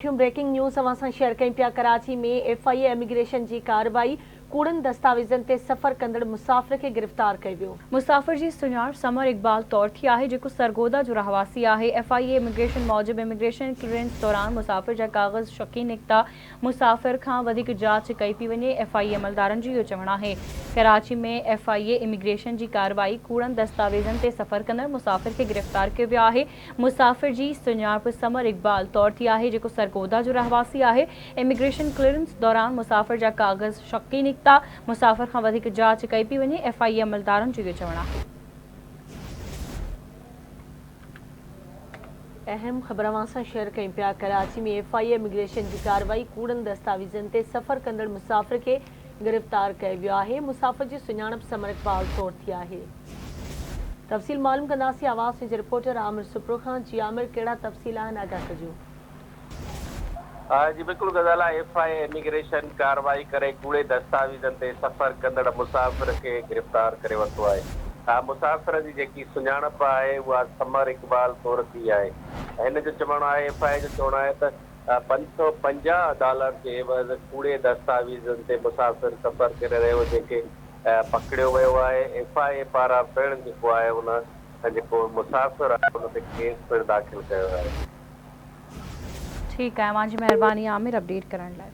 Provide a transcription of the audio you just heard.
Breaking news अवां share कई पिया। कराची में FIA इमिग्रेशन की कार्रवाई कूड़न दस्तावेज़न ते सफ़र कंदड़ मुसाफ़िर के गिरफ़्तार कयो वियो। मुसाफ़िर जी सुञाण समर इकबाल तौर थी आहे, जेको सरगोदा जो रहवासी आहे। FIA इमिग्रेशन मूजिब इमिग्रेशन क्लीयरेंस दौरान मुसाफ़िर जा कागज़ शकी निकता। मुसाफ़िर खां वधीक जांच कई पई वञे। FIA अमलदारनि जो इहो चवणु आहे। कराची में FIA इमिग्रेशन की कार्रवाई कूड़न दस्तावेज़न ते सफ़र कंदड़ मुसाफ़िर के गिरफ़्तार कयो वियो आहे। मुसाफ़िर जी सुञाण समर इकबाल तौर थी आहे, जेको सरगोदा जो रहवासी आहे। इमिग्रेशन क्लीयरेंस दौरान मुसाफ़िर जा कागज़ शकी निकता। मुसाफ़िर खां वधीक जांच कई पई वञे। FIA अमलदारनि जो इहो चवणु आहे। अहम ख़बर अवां शेयर कई पिया। कराची में FIA इमिग्रेशन की कार्रवाई कूड़न दस्तावेज़न ते सफ़र कंदड़ मुसाफ़िर के गिरफ़्तार कयो वियो आहे। मुसाफ़िर जी सुञाणप समर इकबाल तौर थी आहे। तफ़सील मालूम कंदासीं आवाज़ जे रिपोर्टर आमिर सुप्रो खां। जी आमिर, कहिड़ा तफ़सील आहिनि, आगाह कजो। जी बिल्कुल गज़ाला FIA इमिग्रेशन कार्रवाई करे कूड़े दस्तावेज़न ते सफ़र कंदड़ मुसाफ़िर के गिरफ़्तार करे वरितो आहे। मुसाफ़िर जी जेकी सुञाणप आहे उहा समर इकबाल तौर थी आहे। हिन जो चवणु आहे, FIA जो चवणु आहे त $550 जे एवज़ कूड़े दस्तावेज़न ते मुसाफ़िर सफ़र करे रहियो, जेके पकड़ियो वियो आहे। FIA पारां पिणु जेको आहे उन जेको मुसाफ़िर आहे उन ते केस पिणु दाख़िल कयो आहे। ठीक है, मुझी मेहरबानी आमिर अपडेट करण लाइ।